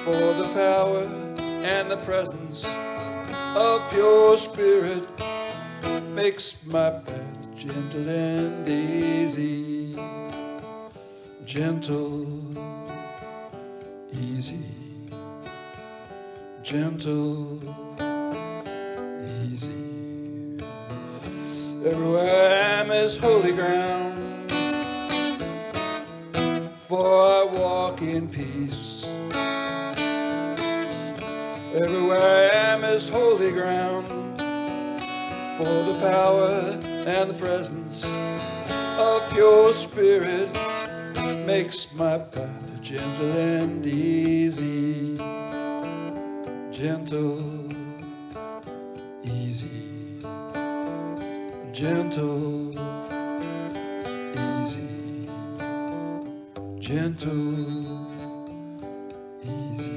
For the power and the presence of pure spirit makes my path gentle and easy. Gentle, easy. Gentle, easy. Everywhere I am is holy ground, for I walk in peace. Everywhere I am is holy ground, for the power and the presence of pure spirit makes my path gentle and easy. Gentle, easy. Gentle, easy. Gentle, easy.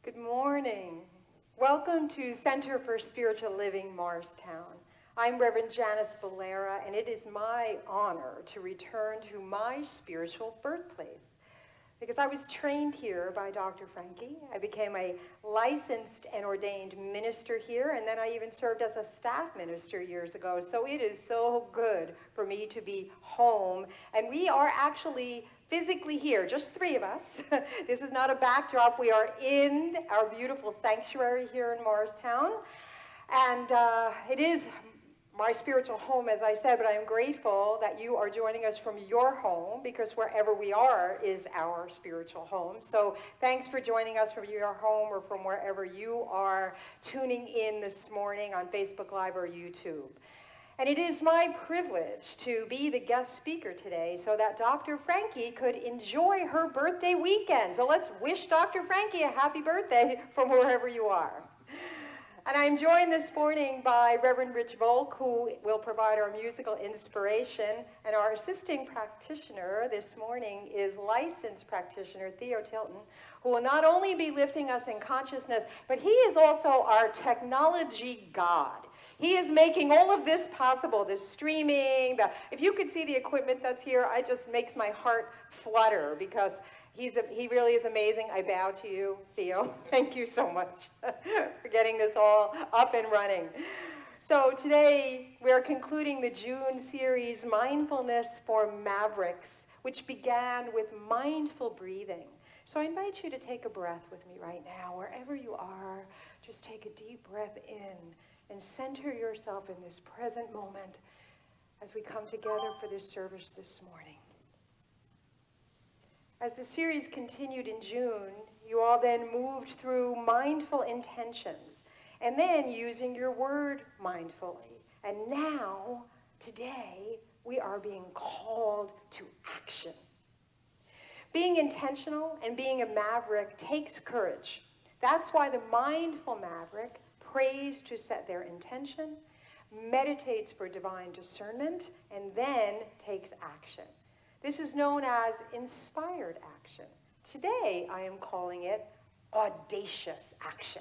Good morning. Welcome to Center for Spiritual Living Morristown. I'm Reverend Janice Billera, and it is my honor to return to my spiritual birthplace. Because I was trained here by Dr. Frankie. I became a licensed and ordained minister here, and then I even served as a staff minister years ago. So it is so good for me to be home. And we are actually physically here, just three of us. This is not a backdrop. We are in our beautiful sanctuary here in Morristown. And it is my spiritual home, as I said, but I am grateful that you are joining us from your home, because wherever we are is our spiritual home. So thanks for joining us from your home or from wherever you are tuning in this morning on Facebook Live or YouTube. And it is my privilege to be the guest speaker today so that Dr. Frankie could enjoy her birthday weekend. So let's wish Dr. Frankie a happy birthday from wherever you are. And I'm joined this morning by Reverend Rich Volk, who will provide our musical inspiration. And our assisting practitioner this morning is licensed practitioner Theo Tilton, who will not only be lifting us in consciousness, but he is also our technology god. He is making all of this possible, the streaming, if you could see the equipment that's here, it just makes my heart flutter, because he really is amazing. I bow to you, Theo. Thank you so much for getting this all up and running. So today, we're concluding the June series, Mindfulness for Mavericks, which began with mindful breathing. So I invite you to take a breath with me right now. Wherever you are, just take a deep breath in and center yourself in this present moment as we come together for this service this morning. As the series continued in June, you all then moved through mindful intentions and then using your word mindfully. And now, today, we are being called to action. Being intentional and being a maverick takes courage. That's why the mindful maverick prays to set their intention, meditates for divine discernment, and then takes action. This is known as inspired action. Today, I am calling it audacious action.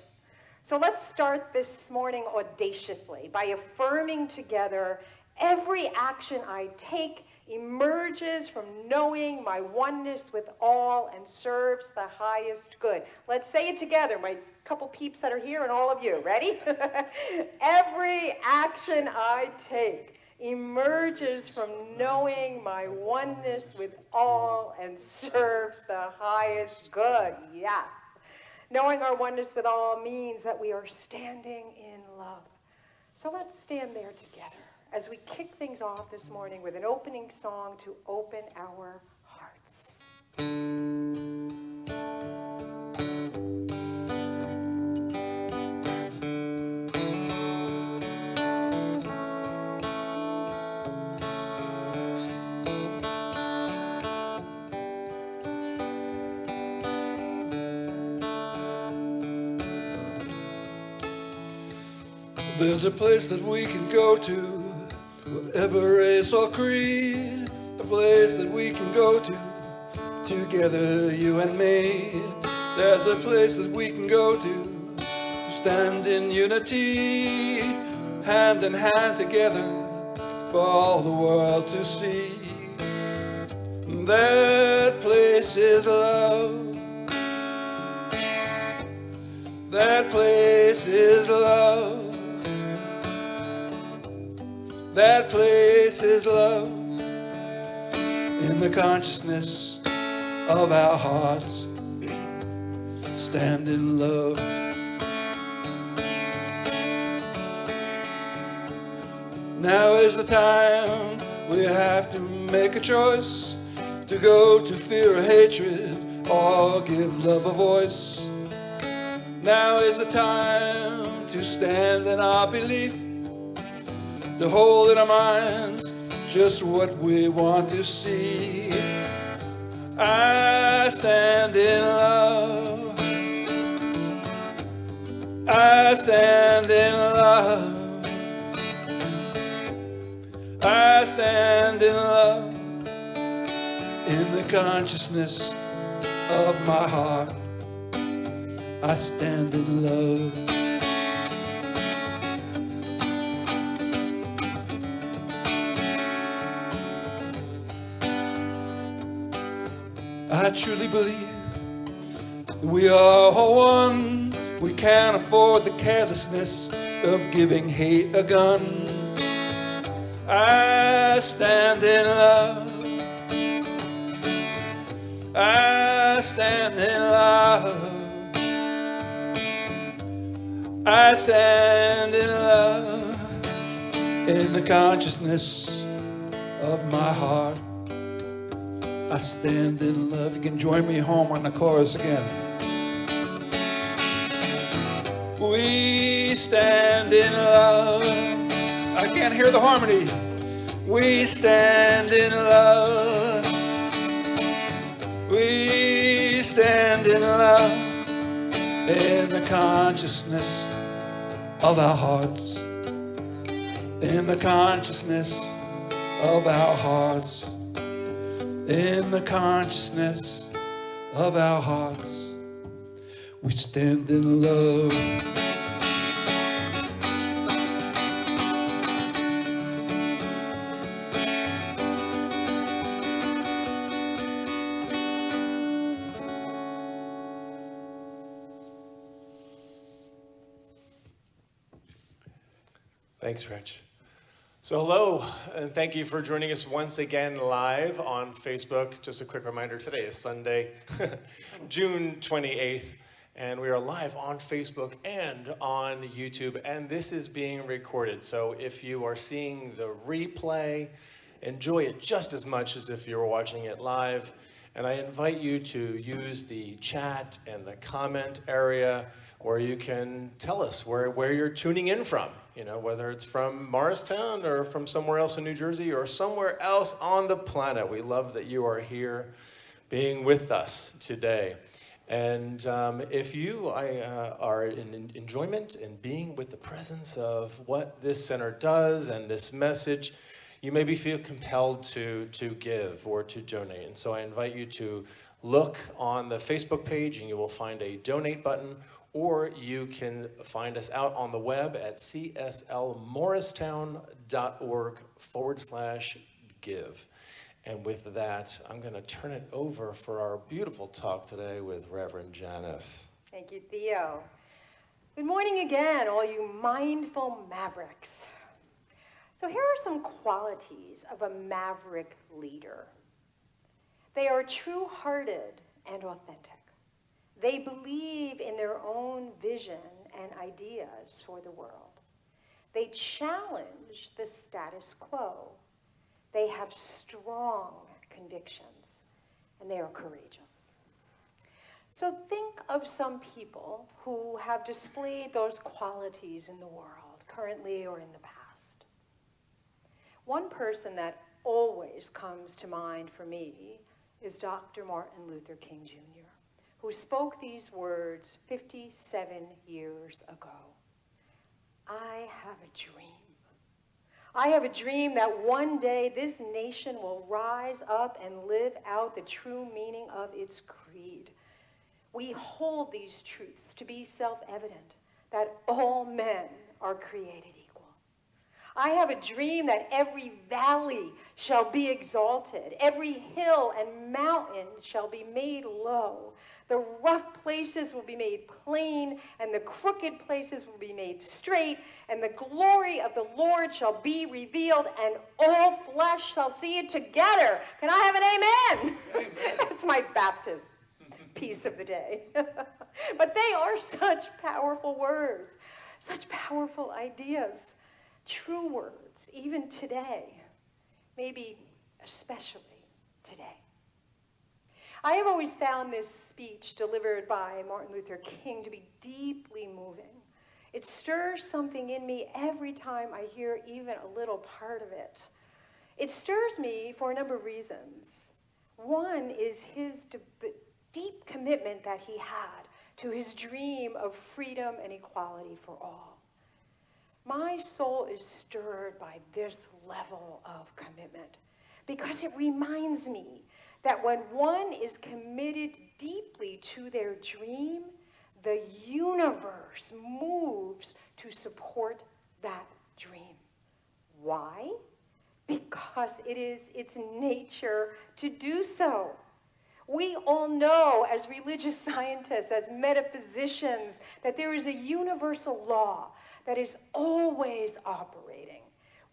So let's start this morning audaciously by affirming together, every action I take emerges from knowing my oneness with all and serves the highest good. Let's say it together, my couple peeps that are here and all of you. Ready? Every action I take emerges from knowing my oneness with all and serves the highest good. Yes. Knowing our oneness with all means that we are standing in love. So let's stand there together as we kick things off this morning with an opening song to open our hearts. There's a place that we can go to, whatever race or creed, the place that we can go to, together, you and me. There's a place that we can go to, stand in unity, hand in hand together, for all the world to see. That place is love. That place is love. That place is love. In the consciousness of our hearts, stand in love. Now is the time we have to make a choice, to go to fear or hatred, or give love a voice. Now is the time to stand in our belief, to hold in our minds just what we want to see. I stand in love. I stand in love. I stand in love. In the consciousness of my heart, I stand in love. I truly believe we are all one. We can't afford the carelessness of giving hate a gun. I stand in love. I stand in love. I stand in love. In the consciousness of my heart, I stand in love. You can join me home on the chorus again. We stand in love. I can't hear the harmony. We stand in love. We stand in love. In the consciousness of our hearts. In the consciousness of our hearts. In the consciousness of our hearts, we stand in love. Thanks, Rich. So hello, and thank you for joining us once again live on Facebook. Just a quick reminder, today is Sunday, June 28th, and we are live on Facebook and on YouTube, and this is being recorded. So if you are seeing the replay, enjoy it just as much as if you were watching it live. And I invite you to use the chat and the comment area where you can tell us where you're tuning in from. You know, whether it's from Morristown or from somewhere else in New Jersey or somewhere else on the planet. We love that you are here being with us today. And if you are in enjoyment and being with the presence of what this center does and this message, you maybe feel compelled to give or to donate. And so I invite you to look on the Facebook page and you will find a donate button, or you can find us out on the web at cslmorristown.org/give. And with that, I'm going to turn it over for our beautiful talk today with Reverend Janice. Thank you, Theo. Good morning again, all you mindful mavericks. So here are some qualities of a maverick leader. They are true-hearted and authentic. They believe in their own vision and ideas for the world. They challenge the status quo. They have strong convictions, and they are courageous. So think of some people who have displayed those qualities in the world, currently or in the past. One person that always comes to mind for me is Dr. Martin Luther King Jr., who spoke these words 57 years ago. I have a dream. I have a dream that one day this nation will rise up and live out the true meaning of its creed. We hold these truths to be self-evident, that all men are created equal. I have a dream that every valley shall be exalted, every hill and mountain shall be made low. The rough places will be made plain, and the crooked places will be made straight, and the glory of the Lord shall be revealed, and all flesh shall see it together. Can I have an amen? Amen. That's my Baptist piece of the day. But they are such powerful words, such powerful ideas, true words, even today, maybe especially today. I have always found this speech delivered by Martin Luther King to be deeply moving. It stirs something in me every time I hear even a little part of it. It stirs me for a number of reasons. One is the deep commitment that he had to his dream of freedom and equality for all. My soul is stirred by this level of commitment because it reminds me that when one is committed deeply to their dream, the universe moves to support that dream. Why? Because it is its nature to do so. We all know as religious scientists, as metaphysicians, that there is a universal law that is always operating.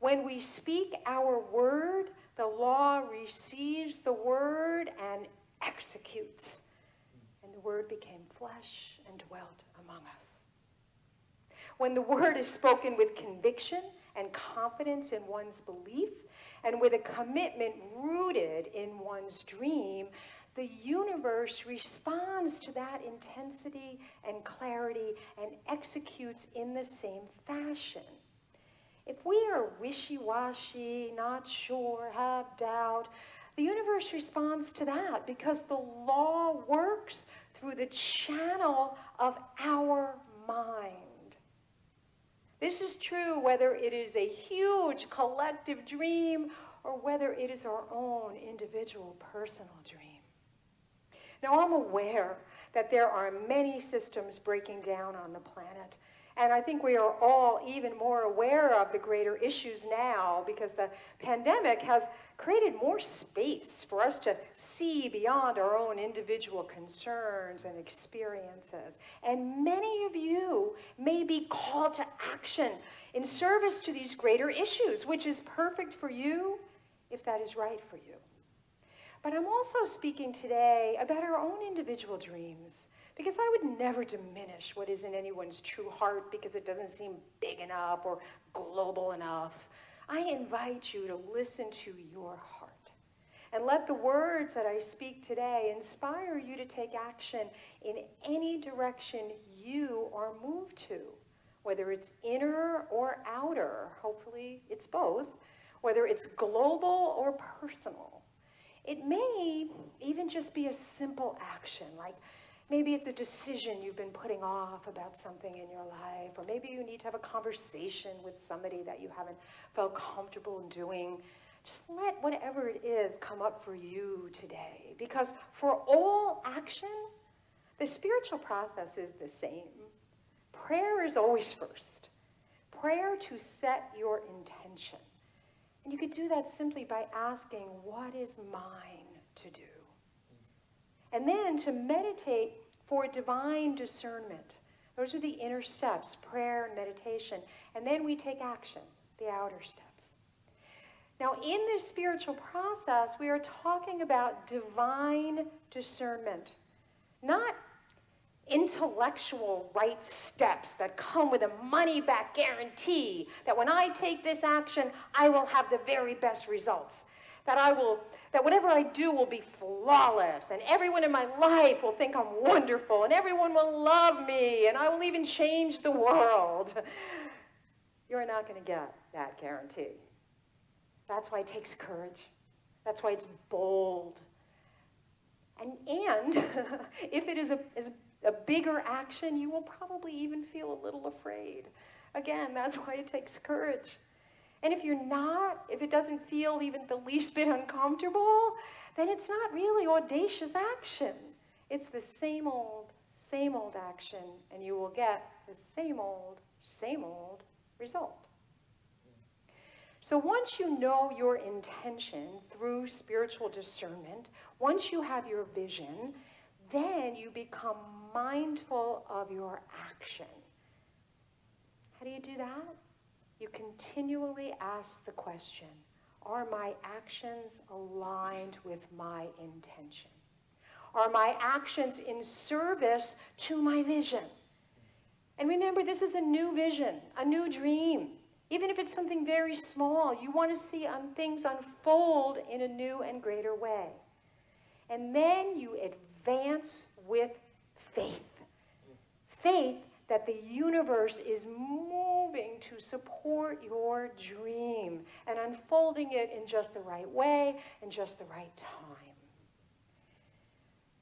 When we speak our word, the law receives the word and executes. And the word became flesh and dwelt among us. When the word is spoken with conviction and confidence in one's belief, and with a commitment rooted in one's dream, the universe responds to that intensity and clarity and executes in the same fashion. If we are wishy-washy, not sure, have doubt, the universe responds to that because the law works through the channel of our mind. This is true whether it is a huge collective dream or whether it is our own individual personal dream. Now, I'm aware that there are many systems breaking down on the planet. And I think we are all even more aware of the greater issues now because the pandemic has created more space for us to see beyond our own individual concerns and experiences. And many of you may be called to action in service to these greater issues, which is perfect for you if that is right for you. But I'm also speaking today about our own individual dreams, because I would never diminish what is in anyone's true heart because it doesn't seem big enough or global enough. I invite you to listen to your heart and let the words that I speak today inspire you to take action in any direction you are moved to, whether it's inner or outer. Hopefully it's both. Whether it's global or personal. It may even just be a simple action, like maybe it's a decision you've been putting off about something in your life, or maybe you need to have a conversation with somebody that you haven't felt comfortable doing. Just let whatever it is come up for you today, because for all action, the spiritual process is the same. Prayer is always first. Prayer to set your intention. And you could do that simply by asking, what is mine to do? And then to meditate for divine discernment. Those are the inner steps, prayer and meditation. And then we take action, the outer steps. Now, in this spiritual process, we are talking about divine discernment, not intellectual right steps that come with a money-back guarantee that when I take this action, I will have the very best results. That whatever I do will be flawless, and everyone in my life will think I'm wonderful, and everyone will love me, and I will even change the world. You're not going to get that guarantee. That's why it takes courage. That's why it's bold. And if it is a bigger action, you will probably even feel a little afraid. Again, that's why it takes courage. And if you're not, if it doesn't feel even the least bit uncomfortable, then it's not really audacious action. It's the same old action, and you will get the same old result. So once you know your intention through spiritual discernment, once you have your vision, then you become mindful of your action. How do you do that? You continually ask the question, are my actions aligned with my intention? Are my actions in service to my vision? And remember, this is a new vision, a new dream. Even if it's something very small, you want to see things unfold in a new and greater way. And then you advance with faith. Faith that the universe is moving to support your dream and unfolding it in just the right way and just the right time.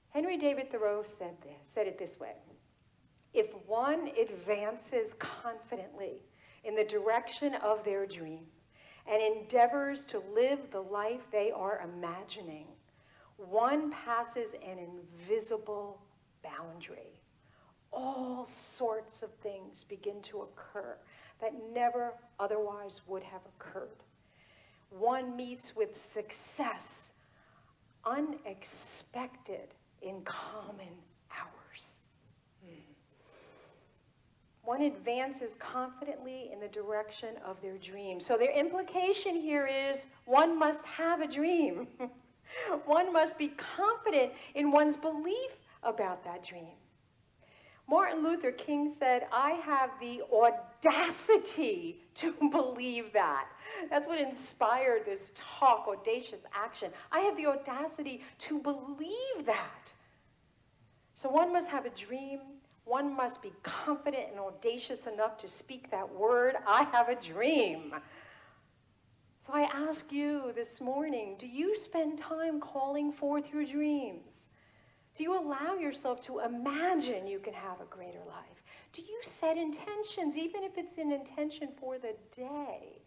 Henry David Thoreau said it this way: if one advances confidently in the direction of their dream and endeavors to live the life they are imagining, one passes an invisible boundary. All sorts of things begin to occur that never otherwise would have occurred. One meets with success unexpected in common hours. One advances confidently in the direction of their dream. So their implication here is one must have a dream. One must be confident in one's belief about that dream. Martin Luther King said, I have the audacity to believe that. That's what inspired this talk, audacious action. I have the audacity to believe that. So one must have a dream. One must be confident and audacious enough to speak that word, I have a dream. So I ask you this morning, do you spend time calling forth your dreams? Do you allow yourself to imagine you can have a greater life? Do you set intentions, even if it's an intention for the day?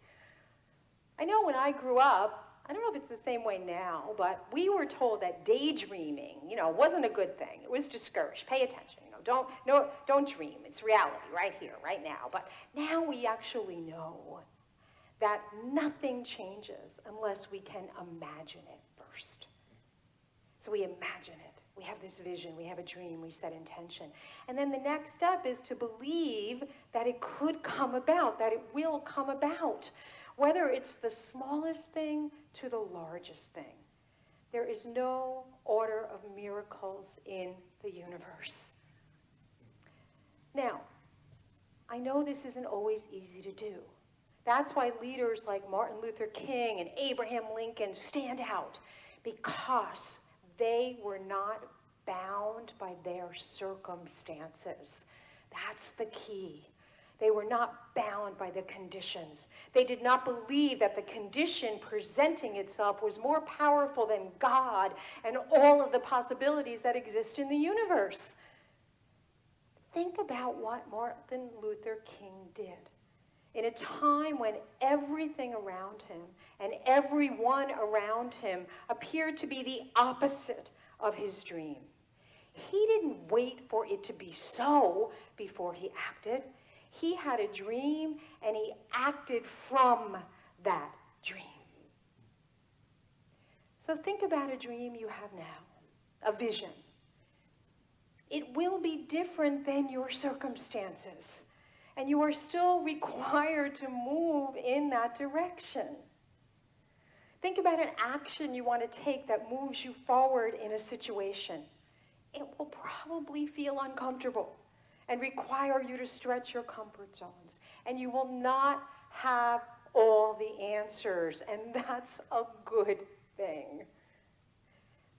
I know when I grew up, I don't know if it's the same way now, but we were told that daydreaming, wasn't a good thing. It was discouraged. Pay attention. Don't dream. It's reality right here, right now. But now we actually know that nothing changes unless we can imagine it first. So we imagine it. We have this vision. We have a dream. We set intention. And then the next step is to believe that it could come about, that it will come about, whether it's the smallest thing to the largest thing. There is no order of miracles in the universe. Now, I know this isn't always easy to do. That's why leaders like Martin Luther King and Abraham Lincoln stand out, because they were not bound by their circumstances. That's the key. They were not bound by the conditions. They did not believe that the condition presenting itself was more powerful than God and all of the possibilities that exist in the universe. Think about what Martin Luther King did. In a time when everything around him and everyone around him appeared to be the opposite of his dream. He didn't wait for it to be so before he acted. He had a dream and he acted from that dream. So think about a dream you have now, a vision. It will be different than your circumstances, and you are still required to move in that direction. Think about an action you want to take that moves you forward in a situation. It will probably feel uncomfortable and require you to stretch your comfort zones, and you will not have all the answers, and that's a good thing.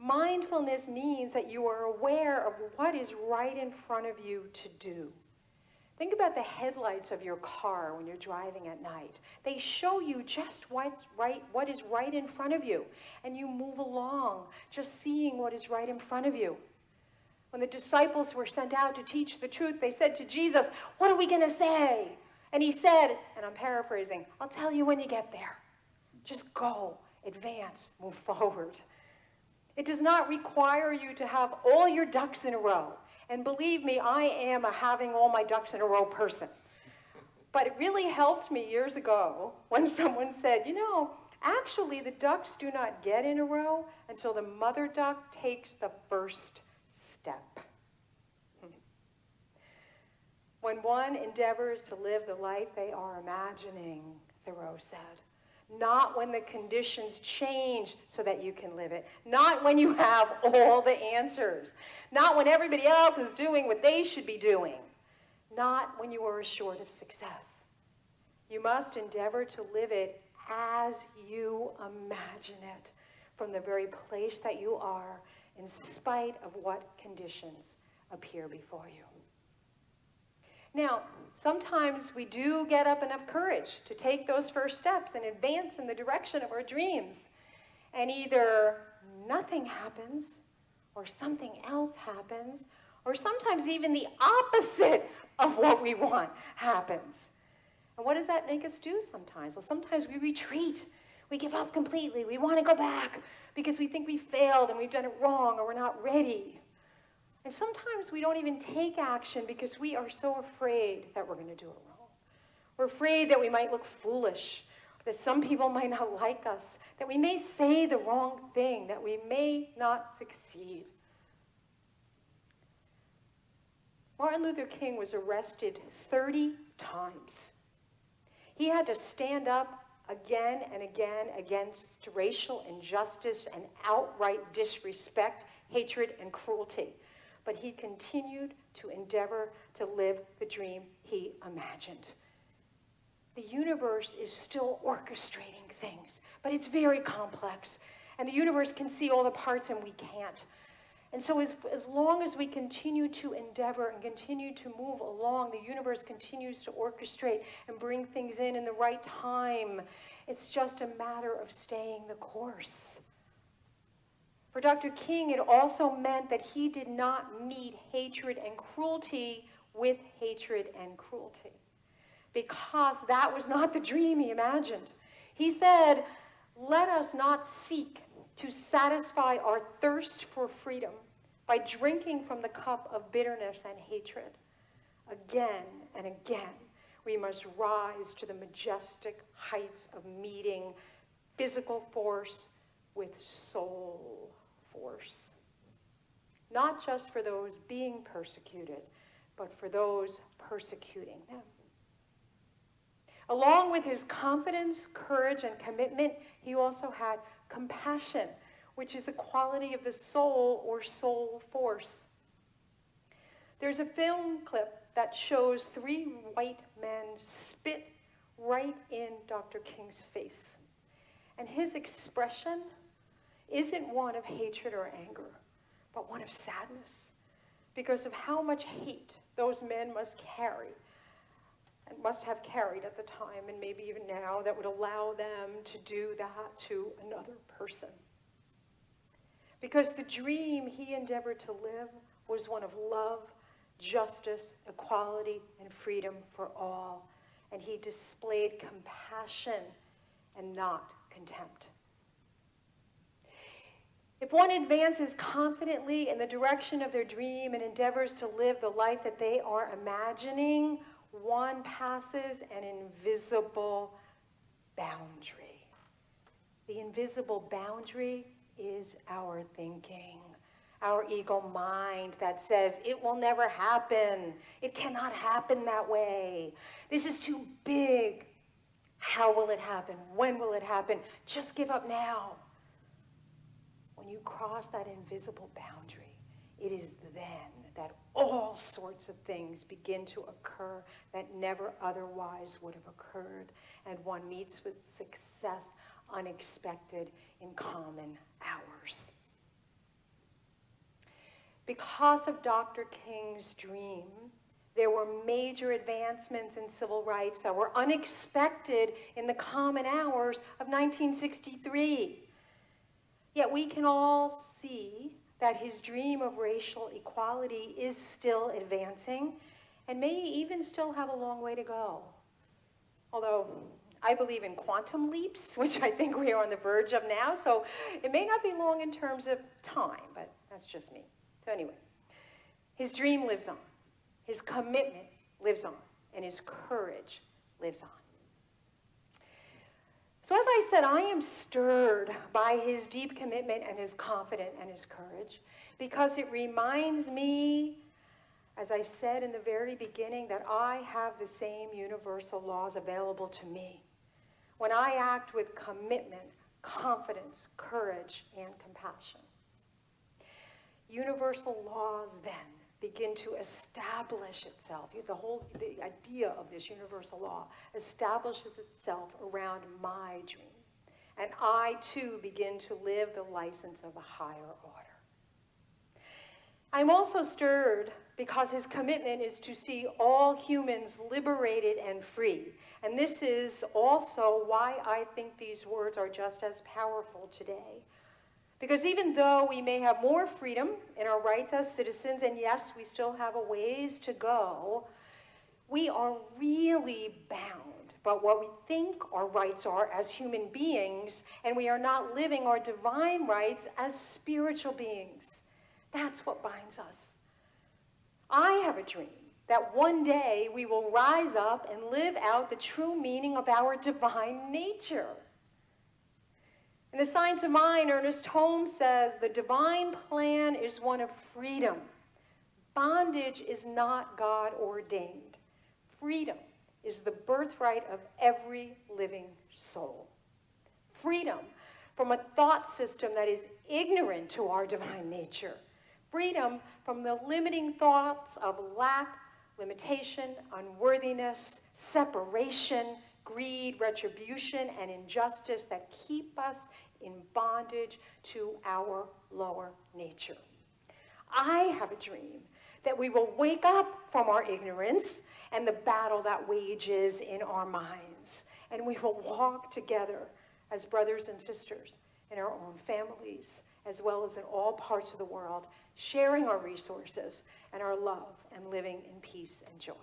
Mindfulness means that you are aware of what is right in front of you to do. Think about the headlights of your car when you're driving at night. They show you just what is right in front of you, and you move along just seeing what is right in front of you. When the disciples were sent out to teach the truth, they said to Jesus, "What are we going to say?" And he said, and I'm paraphrasing, I'll tell you when you get there. Just go, advance, move forward. It does not require you to have all your ducks in a row. And believe me, I am a having all my ducks in a row person. But it really helped me years ago when someone said, you know, actually the ducks do not get in a row until the mother duck takes the first step. When one endeavors to live the life they are imagining, Thoreau said, not when the conditions change so that you can live it, not when you have all the answers, not when everybody else is doing what they should be doing, not when you are assured of success. You must endeavor to live it as you imagine it, from the very place that you are, in spite of what conditions appear before you. Now, sometimes we do get up enough courage to take those first steps and advance in the direction of our dreams. And either nothing happens, or something else happens, or sometimes even the opposite of what we want happens. And what does that make us do sometimes? Well, sometimes we retreat. We give up completely. We want to go back because we think we failed and we've done it wrong or we're not ready. And sometimes we don't even take action because we are so afraid that we're going to do it wrong. We're afraid that we might look foolish, that some people might not like us, that we may say the wrong thing, that we may not succeed. Martin Luther King was arrested 30 times. He had to stand up again and again against racial injustice and outright disrespect, hatred, and cruelty. But he continued to endeavor to live the dream he imagined. The universe is still orchestrating things, but it's very complex. And the universe can see all the parts and we can't. And so as long as we continue to endeavor and continue to move along, the universe continues to orchestrate and bring things in the right time. It's just a matter of staying the course. For Dr. King, it also meant that he did not meet hatred and cruelty with hatred and cruelty, because that was not the dream he imagined. He said, let us not seek to satisfy our thirst for freedom by drinking from the cup of bitterness and hatred. Again and again, we must rise to the majestic heights of meeting physical force with soul force. Not just for those being persecuted, but for those persecuting them. Along with his confidence, courage, and commitment, he also had compassion, which is a quality of the soul or soul force. There's a film clip that shows 3 white men spit right in Dr. King's face. And his expression isn't one of hatred or anger, but one of sadness, because of how much hate those men must carry, and must have carried at the time, and maybe even now, that would allow them to do that to another person. Because the dream he endeavored to live was one of love, justice, equality, and freedom for all. And he displayed compassion and not contempt. If one advances confidently in the direction of their dream and endeavors to live the life that they are imagining, one passes an invisible boundary. The invisible boundary is our thinking, our ego mind that says, it will never happen. It cannot happen that way. This is too big. How will it happen? When will it happen? Just give up now. When you cross that invisible boundary, it is then that all sorts of things begin to occur that never otherwise would have occurred, and one meets with success unexpected in common hours. Because of Dr. King's dream, there were major advancements in civil rights that were unexpected in the common hours of 1963. Yet we can all see that his dream of racial equality is still advancing and may even still have a long way to go. Although I believe in quantum leaps, which I think we are on the verge of now, so it may not be long in terms of time, but that's just me. So anyway, his dream lives on, his commitment lives on, and his courage lives on. So as I said, I am stirred by his deep commitment and his confidence and his courage, because it reminds me, as I said in the very beginning, that I have the same universal laws available to me when I act with commitment, confidence, courage, and compassion. Universal laws then begin to establish itself. The idea of this universal law establishes itself around my dream. And I too begin to live the license of a higher order. I'm also stirred because his commitment is to see all humans liberated and free. And this is also why I think these words are just as powerful today. Because even though we may have more freedom in our rights as citizens, and yes, we still have a ways to go, we are really bound by what we think our rights are as human beings, and we are not living our divine rights as spiritual beings. That's what binds us. I have a dream that one day we will rise up and live out the true meaning of our divine nature. In The Science of Mind, Ernest Holmes says, the divine plan is one of freedom. Bondage is not God ordained. Freedom is the birthright of every living soul. Freedom from a thought system that is ignorant to our divine nature. Freedom from the limiting thoughts of lack, limitation, unworthiness, separation, greed, retribution, and injustice that keep us in bondage to our lower nature. I have a dream that we will wake up from our ignorance and the battle that wages in our minds, and we will walk together as brothers and sisters in our own families, as well as in all parts of the world, sharing our resources and our love and living in peace and joy.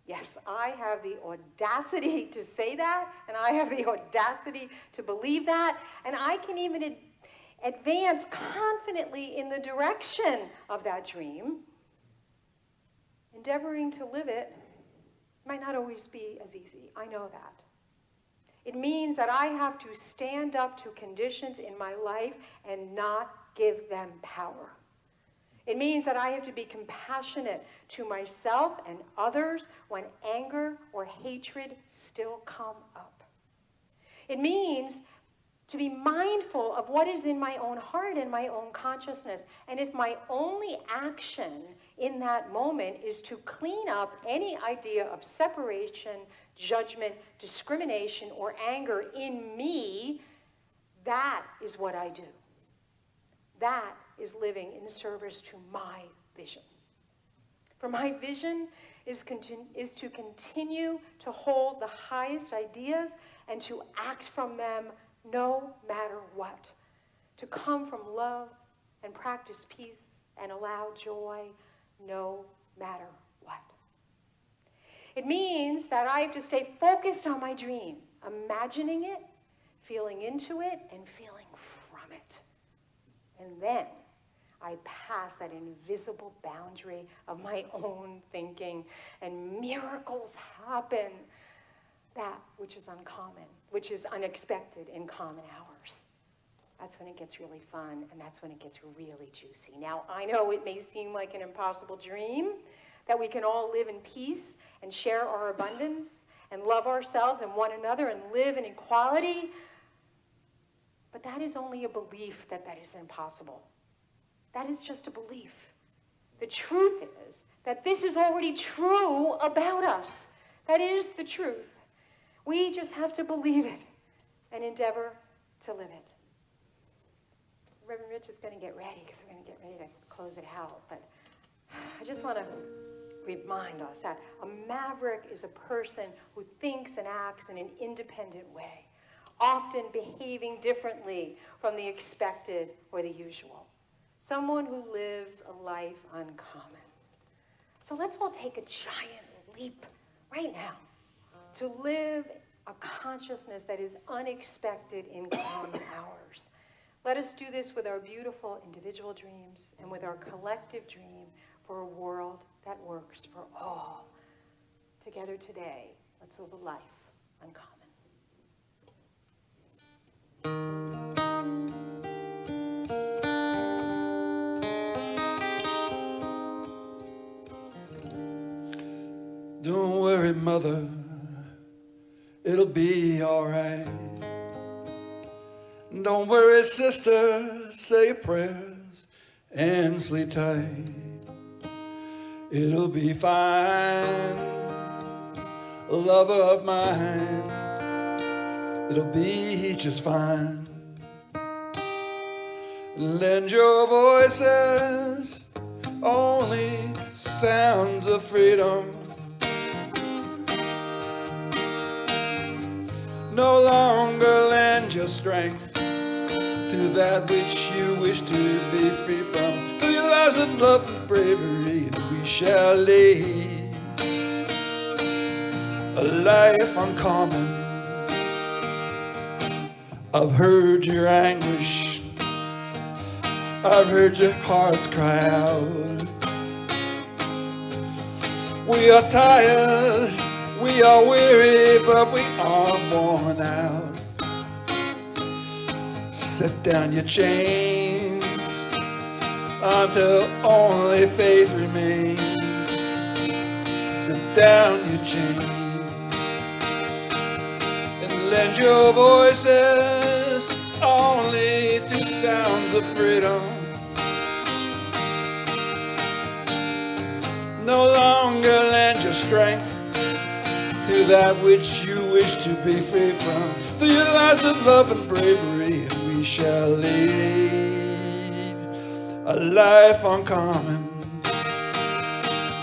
Yes, I have the audacity to say that, and I have the audacity to believe that, and I can even advance confidently in the direction of that dream. Endeavoring to live it might not always be as easy. I know that. It means that I have to stand up to conditions in my life and not give them power. It means that I have to be compassionate to myself and others when anger or hatred still come up. It means to be mindful of what is in my own heart and my own consciousness. And if my only action in that moment is to clean up any idea of separation, judgment, discrimination, or anger in me, that is what I do. That is living in service to my vision. For my vision is to continue to hold the highest ideas and to act from them no matter what. To come from love and practice peace and allow joy no matter what. It means that I have to stay focused on my dream, imagining it, feeling into it, and feeling from it. And then I pass that invisible boundary of my own thinking, and miracles happen. That which is uncommon, which is unexpected in common hours. That's when it gets really fun, and that's when it gets really juicy. Now, I know it may seem like an impossible dream, that we can all live in peace and share our abundance and love ourselves and one another and live in equality, but that is only a belief that that is impossible. That is just a belief. The truth is that this is already true about us. That is the truth. We just have to believe it and endeavor to live it. Reverend Rich is going to get ready because we're going to get ready to close it out. But I just want to remind us that a maverick is a person who thinks and acts in an independent way, often behaving differently from the expected or the usual. Someone who lives a life uncommon. So let's all take a giant leap right now to live a consciousness that is unexpected in common hours. Let us do this with our beautiful individual dreams and with our collective dream for a world that works for all. Together today, let's live a life uncommon. Don't worry, mother, it'll be all right. Don't worry, sister, say your prayers and sleep tight. It'll be fine, lover of mine. It'll be just fine. Lend your voices only to sounds of freedom. No longer lend your strength to that which you wish to be free from. Fill your lives with love and bravery, and we shall lead a life uncommon. I've heard your anguish, I've heard your hearts cry out. We are tired, we are weary, but we are worn out. Set down your chains until only faith remains. Set down your chains and lend your voices only to sounds of freedom. No longer lend your strength to that which you wish to be free from. Fill your lives with love and bravery, and we shall lead a life uncommon.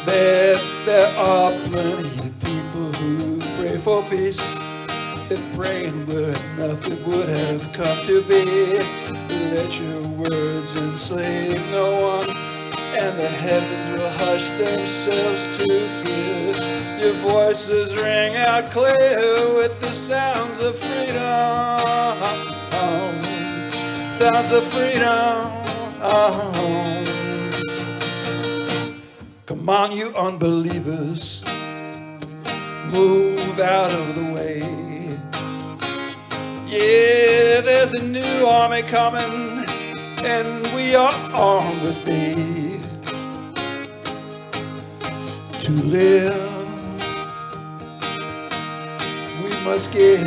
There are plenty of people who pray for peace. If praying were enough, it would have come to be. Let your words enslave no one, and the heavens will hush themselves to hear. Your voices ring out clear with the sounds of freedom. Sounds of freedom. Come on, you unbelievers, move out of the way. Yeah, there's a new army coming, and we are armed with faith. To live, we must give.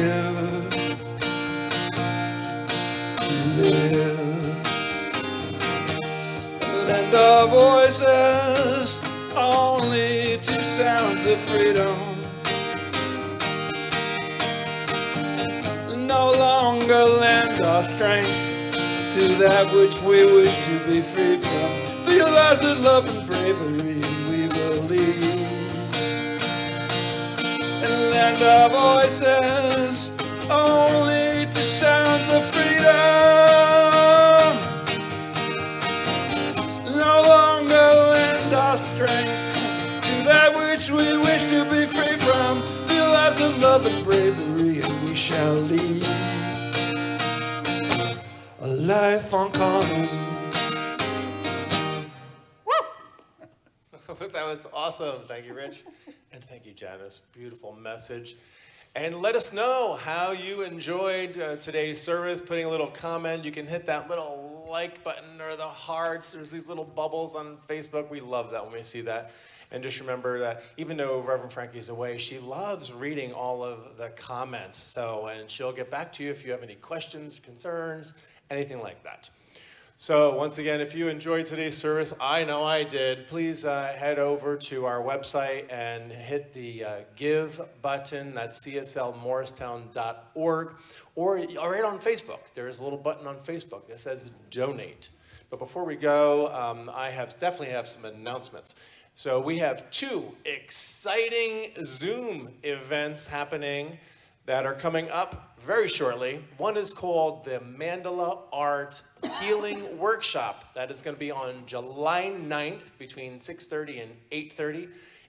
To live, lend our voices only to sounds of freedom. No longer lend our strength to that which we wish to be free from. Fill your lives with love and bravery, and we will lead. And lend our voices only to sounds of freedom. No longer lend our strength to that which we wish to be free from. Fill your lives with love and bravery, and we shall lead a life uncommon. That was awesome. Thank you, Rich. And thank you, Janice. Beautiful message. And let us know how you enjoyed today's service. Putting a little comment. You can hit that little like button or the hearts. There's these little bubbles on Facebook. We love that when we see that. And just remember that even though Reverend Frankie's away, she loves reading all of the comments. So, and she'll get back to you if you have any questions, concerns, anything like that. So once again, if you enjoyed today's service, I know I did, please head over to our website and hit the give button. That's cslmorristown.org, or right on Facebook. There's a little button on Facebook that says donate. But before we go, I definitely have some announcements. So we have 2 exciting Zoom events happening that are coming up very shortly. One is called the Mandala Art Healing Workshop. That is going to be on July 9th between 6:30 and 8:30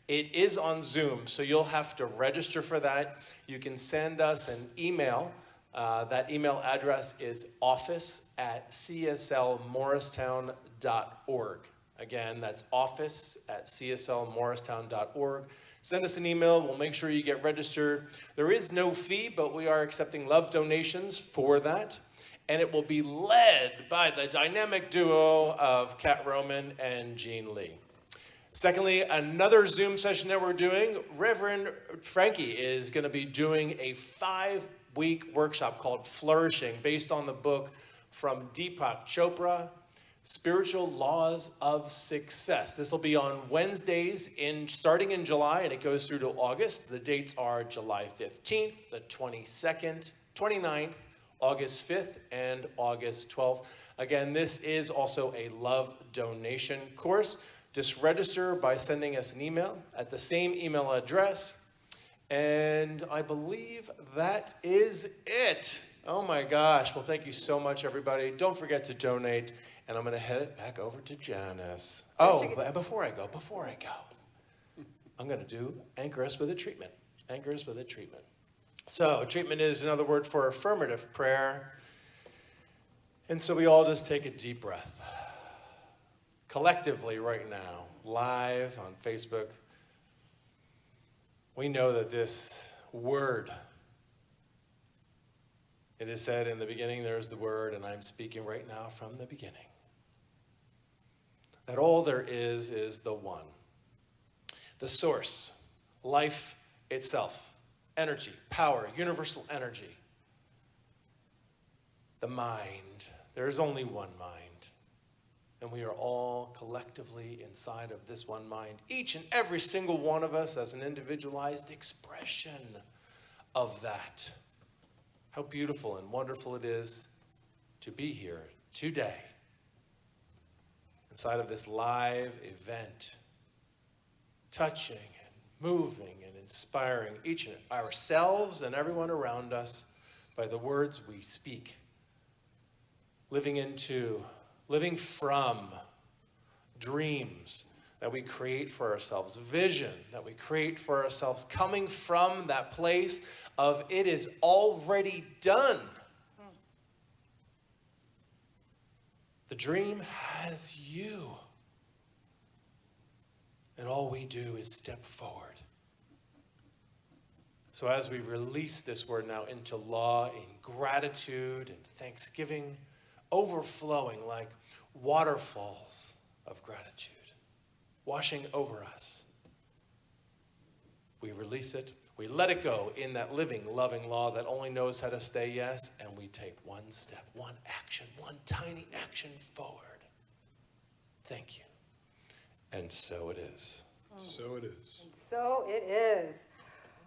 It is on Zoom, so you'll have to register for that. You can send us an email. That email address is office@cslmorristown.org. Again, that's office@cslmorristown.org. Send us an email. We'll make sure you get registered. There is no fee, but we are accepting love donations for that. And it will be led by the dynamic duo of Kat Roman and Jean Lee. Secondly, another Zoom session that we're doing, Reverend Frankie is going to be doing a 5-week workshop called Flourishing, based on the book from Deepak Chopra, Spiritual Laws of Success. This will be on Wednesdays starting in July, and it goes through to August. The dates are July 15th, the 22nd, 29th, August 5th, and August 12th. Again, this is also a love donation course. Just register by sending us an email at the same email address. And I believe that is it. Oh my gosh. Well, thank you so much, everybody. Don't forget to donate. And I'm going to head it back over to Janice. Oh, but before I go, I'm going to do Anchor Us with a Treatment. Anchor Us with a Treatment. So treatment is another word for affirmative prayer. And so we all just take a deep breath. Collectively right now, live on Facebook, we know that this word, it is said in the beginning, there's the word, and I'm speaking right now from the beginning. That all there is the one. The source, life itself, energy, power, universal energy. The mind, there is only one mind. And we are all collectively inside of this one mind. Each and every single one of us as an individualized expression of that. How beautiful and wonderful it is to be here today inside of this live event, touching and moving and inspiring each and ourselves and everyone around us by the words we speak, living from dreams that we create for ourselves, vision that we create for ourselves, coming from that place of it is already done. The dream has you. And all we do is step forward. So as we release this word now into law in gratitude and thanksgiving, overflowing like waterfalls of gratitude, washing over us. We release it. We let it go in that living, loving law that only knows how to say yes, and we take one step, one action, one tiny action forward. Thank you. And so it is. So it is. And so it is.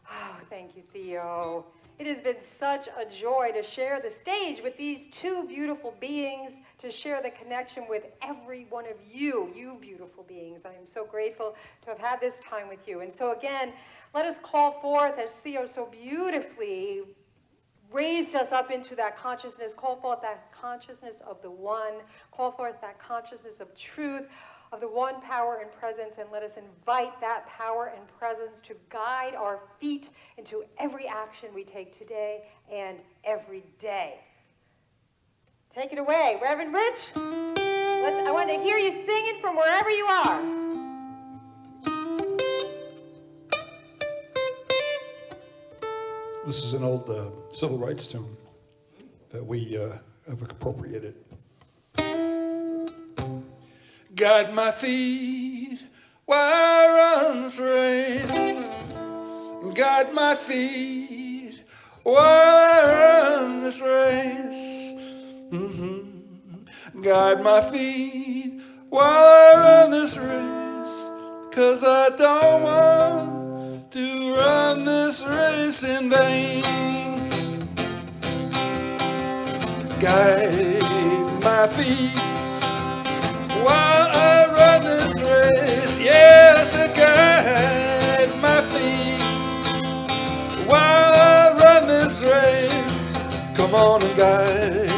Oh, thank you, Theo. It has been such a joy to share the stage with these two beautiful beings, to share the connection with every one of you, you beautiful beings. I am so grateful to have had this time with you. And so again, let us call forth, as Theo so beautifully raised us up into that consciousness, call forth that consciousness of the one, call forth that consciousness of truth, of the one power and presence, and let us invite that power and presence to guide our feet into every action we take today and every day. Take it away, Reverend Rich. I want to hear you singing from wherever you are. This is an old civil rights tune that we have appropriated. Guide my feet while I run this race. Guide my feet while I run this race. Guide my feet while I run this race. 'Cause I don't want to run this race in vain. Guide my feet while I run this race. Yes, guide my feet while I run this race. Come on and guide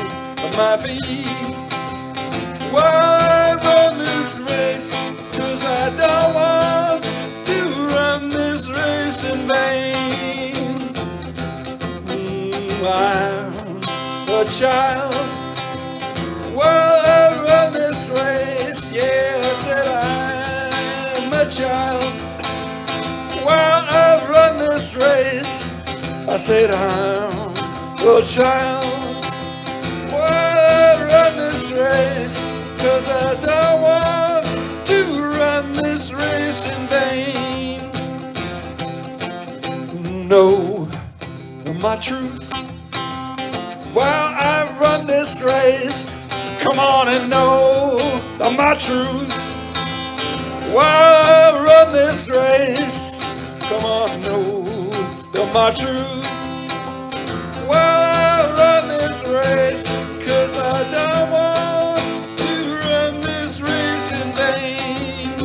my feet while I run this race. 'Cause I don't want to run child. While I run this race, yeah, I said I'm a child. While I run this race, I said I'm a child. While I run this race, 'cause I don't want to run this race in vain. Know my truth while I run this race. Come on and know my truth while I run this race. Come on, know my truth while I run this race. 'Cause I don't want to run this race in vain.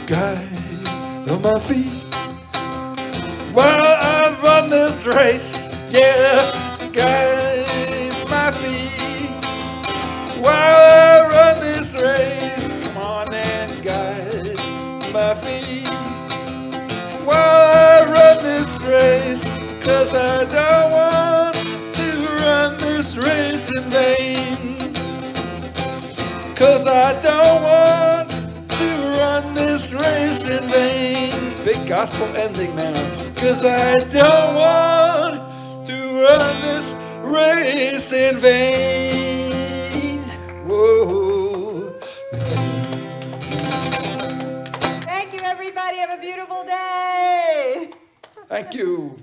Guide on my feet while I run this race, yeah, guide my feet. While I run this race, come on and guide my feet. While I run this race, 'cause I don't want to run this race in vain. 'Cause I don't want to run this race in vain. Big gospel ending now. 'Cause I don't want to run this race in vain. Whoa. Thank you, everybody. Have a beautiful day. Thank you.